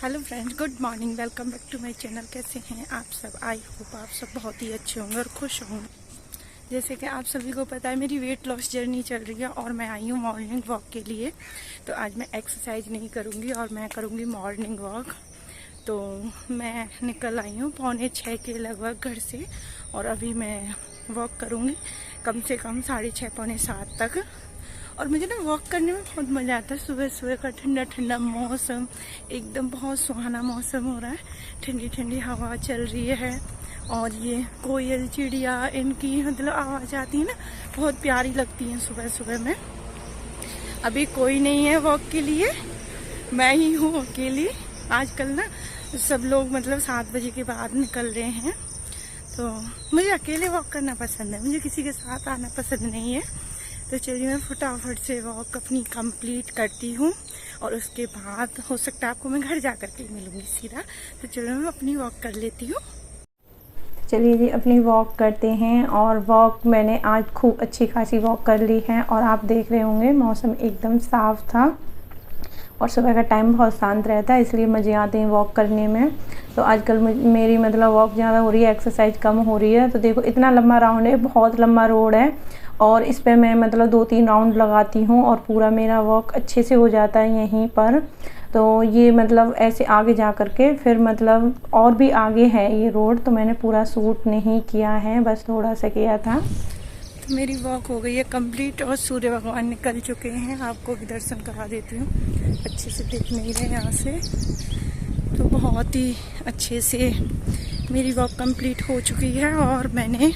Hello friends, good morning. Welcome back to my channel. कैसे हैं आप सब? आई होप आप सब बहुत ही अच्छे होंगे और खुश होंगे। जैसे कि आप सभी को पता है, मेरी वेट लॉस जर्नी चल रही है और मैं आई हूँ मॉर्निंग वॉक के लिए। तो आज मैं एक्सरसाइज नहीं करूँगी और मैं करूँगी मॉर्निंग वॉक। तो मैं निकल आई हूँ 5:45 के लगभग घर से और अभी मैं वॉक करूँगी कम से कम 6:30 पौने 7 तक। और मुझे ना वॉक करने में बहुत मज़ा आता है। सुबह सुबह का ठंडा ठंडा मौसम, एकदम बहुत सुहाना मौसम हो रहा है। ठंडी ठंडी हवा चल रही है और ये कोयल चिड़िया इनकी मतलब आवाज़ आती है ना, बहुत प्यारी लगती है सुबह सुबह में। अभी कोई नहीं है वॉक के लिए, मैं ही हूँ अकेली। आजकल ना सब लोग मतलब 7 बजे के बाद निकल रहे हैं। तो मुझे अकेले वॉक करना पसंद है, मुझे किसी के साथ आना पसंद नहीं है। तो चलिए मैं फटाफट से वॉक अपनी कंप्लीट करती हूँ और उसके बाद हो सकता है आपको मैं घर जा कर के मिलूँगी सीधा। तो चलो मैं अपनी वॉक कर लेती हूँ। चलिए जी, अपनी वॉक करते हैं। और वॉक मैंने आज खूब अच्छी खासी वॉक कर ली है और आप देख रहे होंगे मौसम एकदम साफ़ था और सुबह का टाइम बहुत शांत रहता है, इसलिए मज़े आते हैं वॉक करने में। तो आजकल मेरी मतलब वॉक ज़्यादा हो रही है, एक्सरसाइज कम हो रही है। तो देखो इतना लंबा राउंड है, बहुत लंबा रोड है और इस पे मैं मतलब 2-3 राउंड लगाती हूँ और पूरा मेरा वॉक अच्छे से हो जाता है यहीं पर। तो ये मतलब ऐसे आगे जा कर के फिर मतलब और भी आगे है ये रोड, तो मैंने पूरा शूट नहीं किया है, बस थोड़ा सा किया था। तो मेरी वॉक हो गई है कंप्लीट और सूर्य भगवान निकल चुके हैं। आपको भी दर्शन करा देती हूँ, अच्छे से दिख नहीं रहे यहाँ से। तो बहुत ही अच्छे से मेरी वॉक कंप्लीट हो चुकी है और मैंने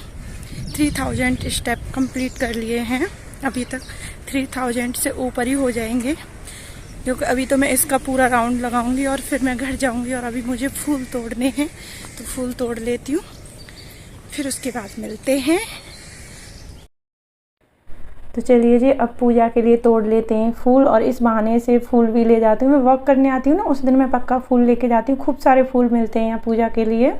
3000 स्टेप कंप्लीट कर लिए हैं। अभी तक 3000 से ऊपर ही हो जाएंगे, क्योंकि अभी तो मैं इसका पूरा राउंड लगाऊंगी और फिर मैं घर जाऊंगी और अभी मुझे फूल तोड़ने हैं। तो फूल तोड़ लेती हूँ, फिर उसके बाद मिलते हैं। तो चलिए जी, अब पूजा के लिए तोड़ लेते हैं फूल और इस बहाने से फूल भी ले जाती हूँ। मैं वॉक करने आती हूँ ना, उस दिन मैं पक्का फूल लेके जाती हूँ। खूब सारे फूल मिलते हैं यहाँ पूजा के लिए।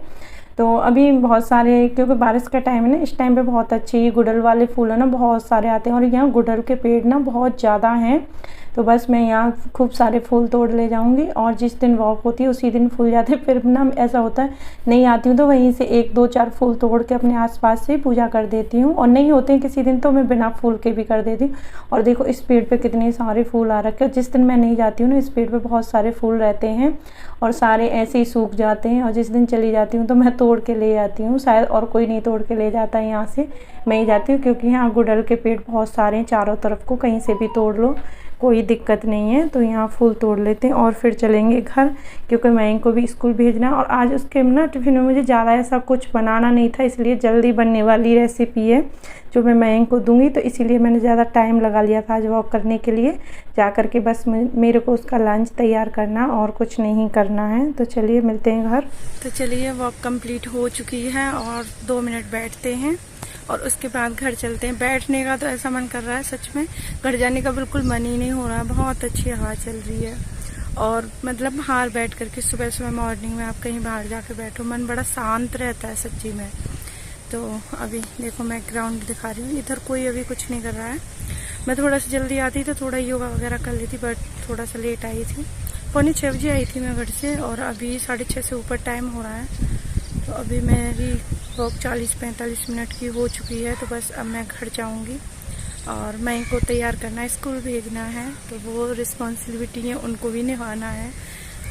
तो अभी बहुत सारे, क्योंकि बारिश का टाइम है ना, इस टाइम पे बहुत अच्छे गुड़हल वाले फूल है ना, बहुत सारे आते हैं और यहाँ गुड़हल के पेड़ ना बहुत ज़्यादा हैं। तो बस मैं यहाँ खूब सारे फूल तोड़ ले जाऊँगी और जिस दिन वॉक होती है उसी दिन फूल जाते हैं। फिर ना ऐसा होता है, नहीं आती हूँ तो वहीं से 1-2-4 फूल तोड़ के अपने आसपास से पूजा कर देती हूँ, और नहीं होते हैं किसी दिन तो मैं बिना फूल के भी कर देती हूँ। और देखो इस पेड़ पे कितने सारे फूल आ रखे हैं। जिस दिन मैं नहीं जाती हूँ ना, इस पेड़ पे बहुत सारे फूल रहते हैं और सारे ऐसे ही सूख जाते हैं। और जिस दिन चली जाती हूँ तो मैं तोड़ के ले आती हूँ, शायद और कोई नहीं तोड़ के ले जाता है यहाँ से, मैं ही जाती हूँ। क्योंकि यहाँ गुड़हल के पेड़ बहुत सारे हैं चारों तरफ को, कहीं से भी तोड़ लो कोई दिक्कत नहीं है। तो यहाँ फूल तोड़ लेते हैं और फिर चलेंगे घर, क्योंकि मैं इनको भी स्कूल भेजना है। और आज उसके ना टिफ़िन में मुझे ज़्यादा ऐसा कुछ बनाना नहीं था, इसलिए जल्दी बनने वाली रेसिपी है जो मैं मयंक को दूंगी। तो इसीलिए मैंने ज़्यादा टाइम लगा लिया था आज वॉक करने के लिए। जा कर के बस मेरे को उसका लंच तैयार करना और कुछ नहीं करना है। तो चलिए मिलते हैं घर। तो चलिए, वॉक कंप्लीट हो चुकी है और 2 मिनट बैठते हैं और उसके बाद घर चलते हैं। बैठने का तो ऐसा मन कर रहा है, सच में घर जाने का बिल्कुल मन ही नहीं हो रहा। बहुत अच्छी हवा चल रही है और मतलब बाहर बैठ करके सुबह सुबह मॉर्निंग में आप कहीं बाहर जाके बैठो, मन बड़ा शांत रहता है सच्ची में। तो अभी देखो मैं ग्राउंड दिखा रही हूँ, इधर कोई अभी कुछ नहीं कर रहा है। मैं थोड़ा सा जल्दी आती तो थोड़ा योगा वगैरह कर लेती, बट थोड़ा सा लेट आई थी। 5:45 बजे आई थी मैं घर से और अभी 6:30 से ऊपर टाइम हो रहा है। तो अभी मेरी वॉक 40-45 मिनट की हो चुकी है। तो बस अब मैं घर जाऊंगी और मैं इनको तैयार करना है, स्कूल भेजना है। तो वो रिस्पॉन्सिबिलिटी है, उनको भी निभाना है।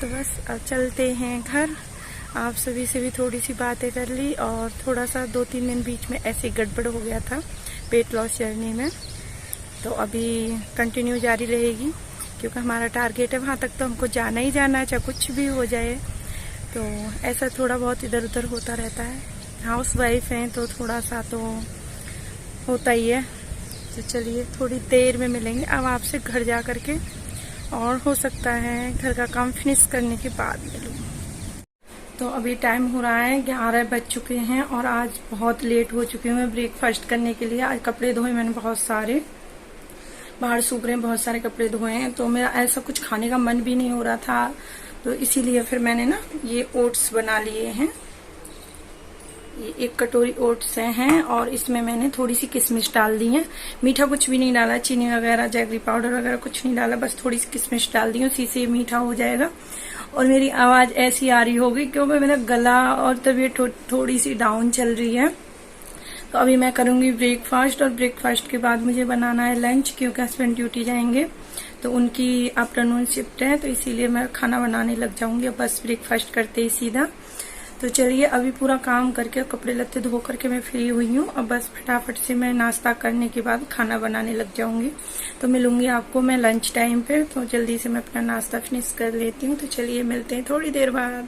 तो बस अब चलते हैं घर। आप सभी से भी थोड़ी सी बातें कर ली और थोड़ा सा 2-3 दिन बीच में ऐसे गड़बड़ हो गया था वेट लॉस जर्नी में। तो अभी कंटिन्यू जारी रहेगी, क्योंकि हमारा टारगेट है वहाँ तक तो हमको जाना ही जाना है, चाहे कुछ भी हो जाए। तो ऐसा थोड़ा बहुत इधर उधर होता रहता है। हाउस वाइफ हैं तो थोड़ा सा तो होता ही है। तो चलिए थोड़ी देर में मिलेंगे अब आपसे घर जा कर के, और हो सकता है घर का काम फिनिश करने के बाद मिलूँ। तो अभी टाइम हो रहा है 11 बज चुके हैं और आज बहुत लेट हो चुकी हूँ मैं ब्रेकफास्ट करने के लिए। आज कपड़े धोए मैंने बहुत सारे, बाहर सूख रहे हैं, बहुत सारे कपड़े धोए हैं। तो मेरा ऐसा कुछ खाने का मन भी नहीं हो रहा था, तो इसीलिए फिर मैंने ना ये ओट्स बना लिए हैं। ये 1 कटोरी ओट्स हैं और इसमें मैंने थोड़ी सी किशमिश डाल दी है। मीठा कुछ भी नहीं डाला, चीनी वगैरह जैगरी पाउडर वगैरह कुछ नहीं डाला, बस थोड़ी सी किशमिश डाल दी, उसी से मीठा हो जाएगा। और मेरी आवाज़ ऐसी आ रही होगी क्योंकि मेरा गला और तबीयत थोड़ी सी डाउन चल रही है। तो अभी मैं करूंगी ब्रेकफास्ट, और ब्रेकफास्ट के बाद मुझे बनाना है लंच, क्योंकि हस्बैंड ड्यूटी जाएंगे तो उनकी आफ्टरनून शिफ्ट है, तो इसीलिए मैं खाना बनाने लग जाऊंगी बस ब्रेकफास्ट करते ही सीधा। तो चलिए अभी पूरा काम करके कपड़े लत्ते धो करके मैं फ्री हुई हूँ। अब बस फटाफट से मैं नाश्ता करने के बाद खाना बनाने लग जाऊंगी। तो मिलूंगी आपको मैं लंच टाइम पे। तो जल्दी से मैं अपना नाश्ता फिनिश कर लेती हूँ। तो चलिए मिलते हैं थोड़ी देर बाद।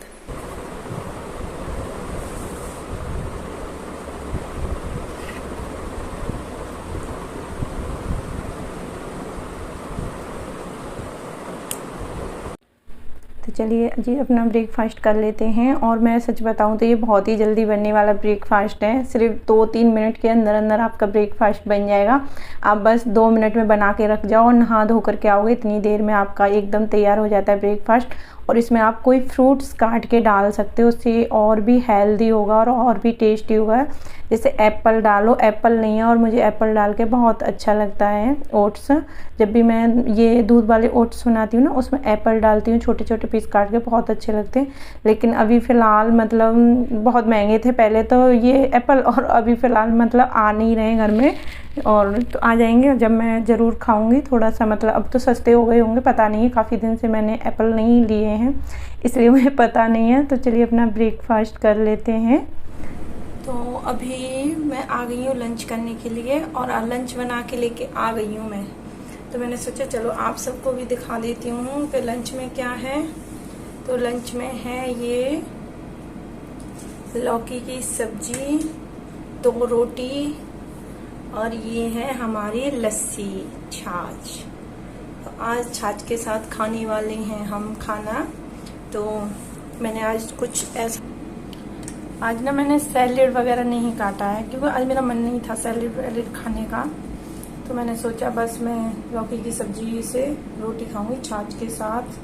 तो चलिए जी अपना ब्रेकफास्ट कर लेते हैं। और मैं सच बताऊं तो ये बहुत ही जल्दी बनने वाला ब्रेकफास्ट है। सिर्फ 2-3 मिनट के अंदर अंदर आपका ब्रेकफास्ट बन जाएगा। आप बस 2 मिनट में बना के रख जाओ और नहा धो करके आओगे, इतनी देर में आपका एकदम तैयार हो जाता है ब्रेकफास्ट। और इसमें आप कोई फ्रूट्स काट के डाल सकते हो, उससे और भी हेल्दी होगा और भी टेस्टी होगा। जैसे एप्पल डालो, एप्पल नहीं है और मुझे एप्पल डाल के बहुत अच्छा लगता है ओट्स। जब भी मैं ये दूध वाले ओट्स बनाती हूँ ना, उसमें एप्पल डालती हूँ, छोटे छोटे पीस काट के, बहुत अच्छे लगते हैं। लेकिन अभी फ़िलहाल मतलब बहुत महंगे थे पहले तो ये एप्पल, और अभी फ़िलहाल मतलब आ नहीं रहे घर में, और तो आ जाएंगे जब मैं ज़रूर खाऊंगी थोड़ा सा। मतलब अब तो सस्ते हो गए होंगे, पता नहीं है, काफ़ी दिन से मैंने एप्पल नहीं लिए हैं इसलिए मुझे पता नहीं है। तो चलिए अपना ब्रेकफास्ट कर लेते हैं। तो अभी मैं आ गई हूँ लंच करने के लिए, और लंच बना के लेके आ गई हूँ मैं। तो मैंने सोचा चलो आप सबको भी दिखा देती हूँ कि लंच में क्या है। तो लंच में है ये लौकी की सब्जी, 2 रोटी, और ये है हमारी लस्सी, छाछ। तो आज छाछ के साथ खाने वाले हैं हम खाना। तो मैंने आज कुछ ऐसा, आज ना मैंने सैलेड वगैरह नहीं काटा है क्योंकि आज मेरा मन नहीं था सैलेड वैलेड खाने का। तो मैंने सोचा बस मैं लौकी की सब्जी से रोटी खाऊंगी छाछ के साथ।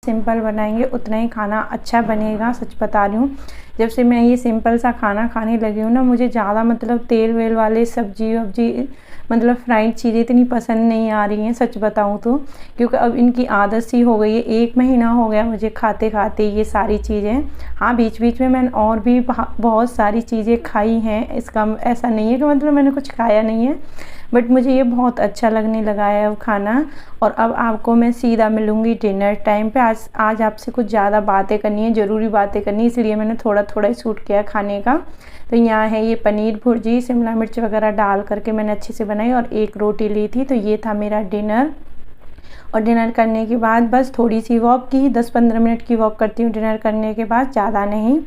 सिंपल बनाएंगे उतना ही खाना अच्छा बनेगा, सच बता रही हूँ। जब से मैं ये सिंपल सा खाना खाने लगी हूँ ना, मुझे ज़्यादा मतलब तेल वेल वाले सब्जी वब्जी मतलब फ्राइड चीज़ें इतनी पसंद नहीं आ रही हैं, सच बताऊँ तो। क्योंकि अब इनकी आदत सी हो गई है, 1 महीना हो गया मुझे खाते खाते ये सारी चीज़ें। हाँ बीच बीच में मैंने और भी बहुत सारी चीज़ें खाई हैं, इसका ऐसा नहीं है कि मतलब मैंने कुछ खाया नहीं है, बट मुझे ये बहुत अच्छा लगने लगा है अब खाना। और अब आपको मैं सीधा मिलूँगी डिनर टाइम पे। आज आपसे कुछ ज़्यादा बातें करनी है, ज़रूरी बातें करनी है, इसलिए मैंने थोड़ा थोड़ा शूट किया खाने का। तो यहाँ है ये पनीर भुर्जी, शिमला मिर्च वगैरह डाल करके मैंने अच्छे से बनाई, और 1 रोटी ली थी। तो ये था मेरा डिनर। और डिनर करने के बाद बस थोड़ी सी वॉक की, 10-15 मिनट की वॉक करती हूँ डिनर करने के बाद, ज़्यादा नहीं।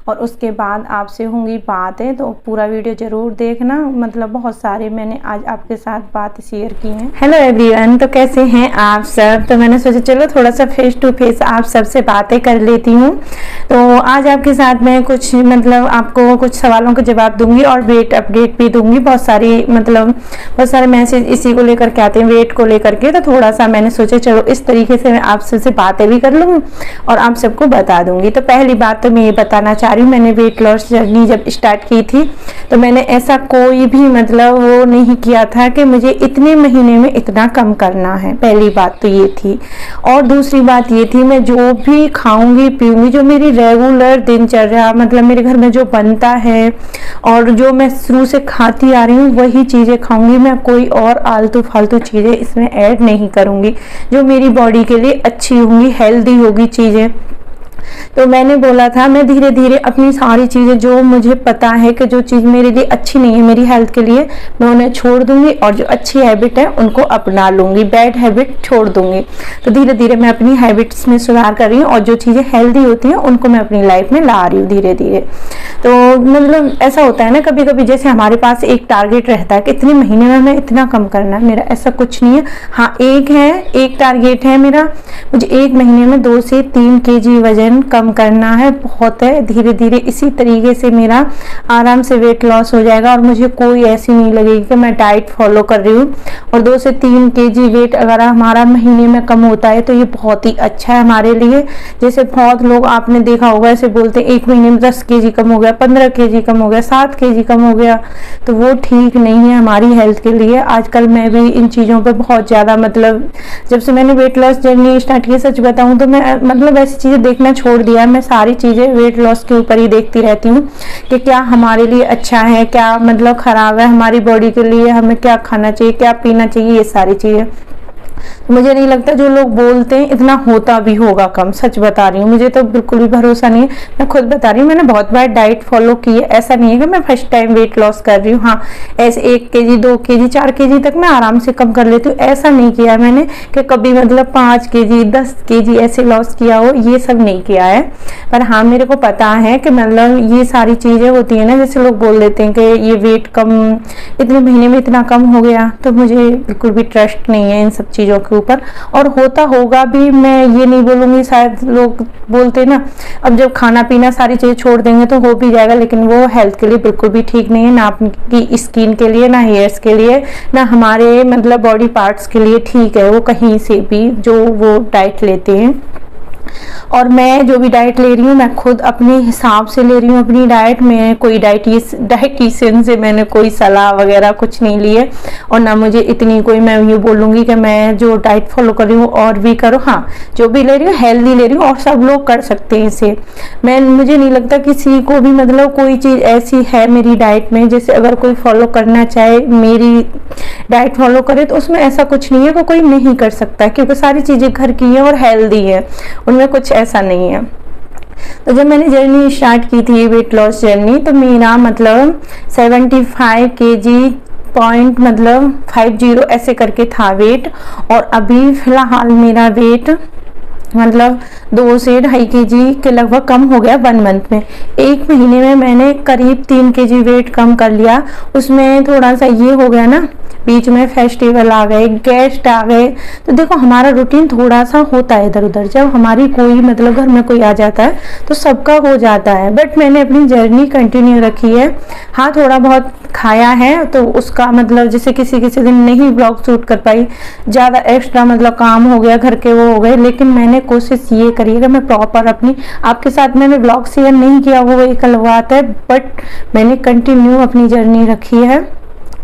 और उसके बाद आपसे होंगी बातें, तो पूरा वीडियो ज़रूर देखना। मतलब बहुत सारे मैंने आज आपके साथ बात शेयर की हैं। हेलो एवरीवन, तो कैसे हैं आप सब। तो मैंने सोचा चलो थोड़ा सा फेस टू फेस आप सबसे बातें कर लेती हूँ। तो आज आपके साथ मैं कुछ मतलब आपको कुछ सवालों के जवाब दूंगी और वेट अपडेट भी दूंगी। बहुत सारे मैसेज इसी को लेकर के आते हैं, वेट को लेकर के। तो थोड़ा सा मैंने सोचा चलो इस तरीके से मैं आप सबसे बातें भी कर लूँ और आप सबको बता दूंगी। तो पहली बात तो मैं ये बताना चाह रही हूँ, मैंने वेट लॉस जर्नी जब स्टार्ट की थी तो मैंने ऐसा कोई भी मतलब वो नहीं किया था कि मुझे इतने महीने में इतना कम करना है। पहली बात तो ये थी। और दूसरी बात ये थी, मैं जो भी खाऊंगी पीऊंगी, जो मेरी रेगुलर दिनचर्या मतलब मेरे घर में जो बनता है और जो मैं शुरू से खाती आ रही हूँ वही चीज़ें खाऊंगी। मैं कोई और आलतू फालतू चीज़ें इसमें ऐड नहीं करूँगी, जो मेरी बॉडी के लिए अच्छी होंगी, हेल्दी होगी चीज़ें। तो मैंने बोला था मैं धीरे धीरे अपनी सारी चीज़ें जो मुझे पता है कि जो चीज़ मेरे लिए अच्छी नहीं है मेरी हेल्थ के लिए, मैं उन्हें छोड़ दूंगी और जो अच्छी हैबिट है उनको अपना लूंगी, बैड हैबिट छोड़ दूंगी। तो धीरे धीरे मैं अपनी हैबिट्स में सुधार कर रही हूँ और जो चीज़ें हेल्दी होती हैं उनको मैं अपनी लाइफ में ला रही हूँ धीरे धीरे। तो मतलब ऐसा होता है ना कभी कभी, जैसे हमारे पास एक टारगेट रहता है कि इतने महीने में हमें इतना कम करना है। मेरा ऐसा कुछ नहीं है। हाँ एक टारगेट है मेरा, मुझे 1 महीने में 2 से 3 kg वजन वज़न कम करना है, बहुत है, धीरे धीरे इसी तरीके से मेरा आराम से वेट लॉस हो जाएगा और मुझे कोई ऐसी नहीं लगेगी कि मैं डाइट फॉलो कर रही हूँ। और 2 से 3 kg वेट अगर हमारा महीने में कम होता है तो ये बहुत ही अच्छा है हमारे लिए। जैसे बहुत लोग आपने देखा होगा ऐसे बोलते हैं 1 महीने में 10 kg कम हो गया, 15 kg कम हो गया, 7 kg कम हो गया, तो वो ठीक नहीं है हमारी हेल्थ के लिए। आजकल मैं भी इन चीज़ों पे बहुत ज़्यादा मतलब जब से मैंने वेट लॉस जर्नी स्टार्ट की, सच बताऊं तो मैं मतलब ऐसी चीज़ें देखना छोड़ दिया है। मैं सारी चीज़ें वेट लॉस के ऊपर ही देखती रहती हूँ कि क्या हमारे लिए अच्छा है, क्या मतलब ख़राब है हमारी बॉडी के लिए, हमें क्या खाना चाहिए, क्या पीना चाहिए, ये सारी चीज़ें। मुझे नहीं लगता जो लोग बोलते हैं इतना होता भी होगा कम, सच बता रही हूँ, मुझे तो बिल्कुल भी भरोसा नहीं है। मैं खुद बता रही हूँ, मैंने बहुत बार डाइट फॉलो की है, ऐसा नहीं है कि मैं फर्स्ट टाइम वेट लॉस कर रही हूँ। हाँ, ऐसे 1 kg 2 kg 4 kg तक मैं आराम से कम कर लेती हूँ। ऐसा नहीं किया मैंने कि कभी मतलब 5 kg 10 kg ऐसे लॉस किया हो, ये सब नहीं किया है। पर हाँ, मेरे को पता है कि मतलब ये सारी चीज़ें होती है ना, जैसे लोग बोल देते हैं कि ये वेट कम इतने महीने में इतना कम हो गया, तो मुझे बिल्कुल भी ट्रस्ट नहीं है इन सब चीज़ों के ऊपर। और होता होगा भी, मैं ये नहीं बोलूँगी, शायद लोग बोलते ना अब जब खाना पीना सारी चीज़ें छोड़ देंगे तो हो भी जाएगा, लेकिन वो हेल्थ के लिए बिल्कुल भी ठीक नहीं है, ना आपकी स्किन के लिए, ना हेयर्स के लिए, ना हमारे मतलब बॉडी पार्ट्स के लिए ठीक है वो कहीं से भी जो वो डाइट लेते हैं। और मैं जो भी डाइट ले रही हूँ मैं खुद अपने हिसाब से ले रही हूँ अपनी डाइट में, कोई डाइटिशियन से मैंने कोई सलाह वगैरह कुछ नहीं ली है। और ना मुझे इतनी कोई मैं ये बोलूँगी कि मैं जो डाइट फॉलो कर रही हूँ और भी करो। हाँ, जो भी ले रही हूँ हेल्दी ले रही हूँ और सब लोग कर सकते हैं इसे। मुझे नहीं लगता किसी को भी मतलब कोई चीज़ ऐसी है मेरी डाइट में जैसे अगर कोई फॉलो करना चाहे मेरी डाइट फॉलो करे तो उसमें ऐसा कुछ नहीं है कि कोई नहीं कर सकता, क्योंकि सारी चीज़ें घर की है और हेल्दी है, उनमें कुछ ऐसा नहीं है। तो जब मैंने जर्नी स्टार्ट की थी वेट लॉस जर्नी, तो मेरा मतलब 75 kg पॉइंट मतलब 50 ऐसे करके था वेट। और अभी फिलहाल मेरा वेट मतलब 2 से 2.5 kg के लगभग कम हो गया 1 मंथ में। 1 महीने में मैंने करीब 3 kg वेट कम कर लिया। उसमें थोड़ा सा ये हो गया ना, बीच में फेस्टिवल आ गए, गेस्ट आ गए, तो देखो हमारा रूटीन थोड़ा सा होता है इधर उधर। जब हमारी कोई मतलब घर में कोई आ जाता है तो सबका हो जाता है, बट मैंने अपनी जर्नी कंटिन्यू रखी है। हाँ, थोड़ा बहुत खाया है तो उसका मतलब जैसे किसी दिन नहीं ब्लॉग शूट कर पाई, ज़्यादा एक्स्ट्रा मतलब काम हो गया घर के वो हो गए, लेकिन मैंने कोशिश ये करी है कि मैं प्रॉपर अपनी आपके साथ मैंने ब्लॉग शेयर नहीं किया वो एक अलग बात है, बट मैंने कंटिन्यू अपनी जर्नी रखी है,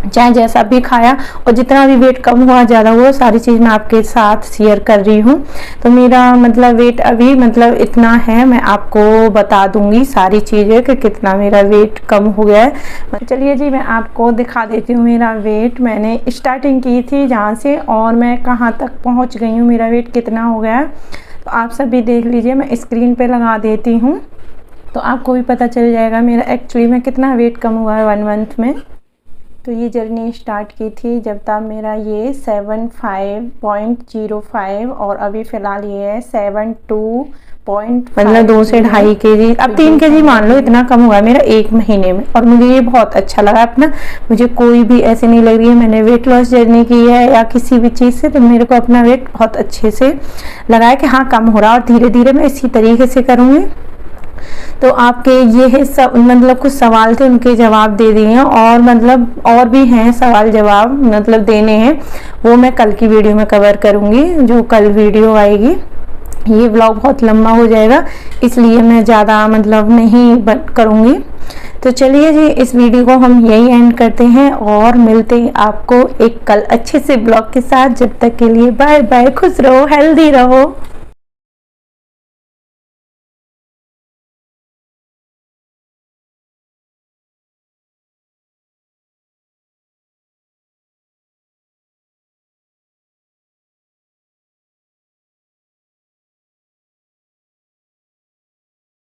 चाहे जैसा भी खाया और जितना भी वेट कम हुआ ज़्यादा हुआ सारी चीज़ मैं आपके साथ शेयर कर रही हूँ। तो मेरा मतलब वेट अभी मतलब इतना है, मैं आपको बता दूंगी सारी चीज़ें कि कितना मेरा वेट कम हो गया है। चलिए जी, मैं आपको दिखा देती हूँ मेरा वेट। मैंने स्टार्टिंग की थी जहाँ से और मैं कहाँ तक पहुँच गई हूँ, मेरा वेट कितना हो गया है, तो आप सब भी देख लीजिए। मैं स्क्रीन पर लगा देती हूँ तो आपको भी पता चल जाएगा मेरा एक्चुअली में कितना वेट कम हुआ है 1 मंथ में। तो ये जर्नी स्टार्ट की थी जब तक मेरा ये 75.05 और अभी फ़िलहाल ये है 72 मतलब 2 से 2.5 kg, अब 3 kg मान लो, इतना कम हुआ मेरा 1 महीने में। और मुझे ये बहुत अच्छा लगा अपना, मुझे कोई भी ऐसे नहीं लग रही है मैंने वेट लॉस जर्नी की है या किसी भी चीज़ से, तो मेरे को अपना वेट बहुत अच्छे से लगा है कि हाँ कम हो रहा, और धीरे धीरे मैं इसी तरीके से करूँगी। तो आपके ये है सब मतलब कुछ सवाल थे, उनके जवाब दे दिए हैं, और मतलब और भी हैं सवाल जवाब मतलब देने हैं, वो मैं कल की वीडियो में कवर करूँगी, जो कल वीडियो आएगी। ये व्लॉग बहुत लंबा हो जाएगा इसलिए मैं ज़्यादा मतलब नहीं करूँगी। तो चलिए जी, इस वीडियो को हम यही एंड करते हैं और मिलते हैं आपको एक कल अच्छे से ब्लॉग के साथ। जब तक के लिए बाय बाय, खुश रहो, हेल्दी रहो।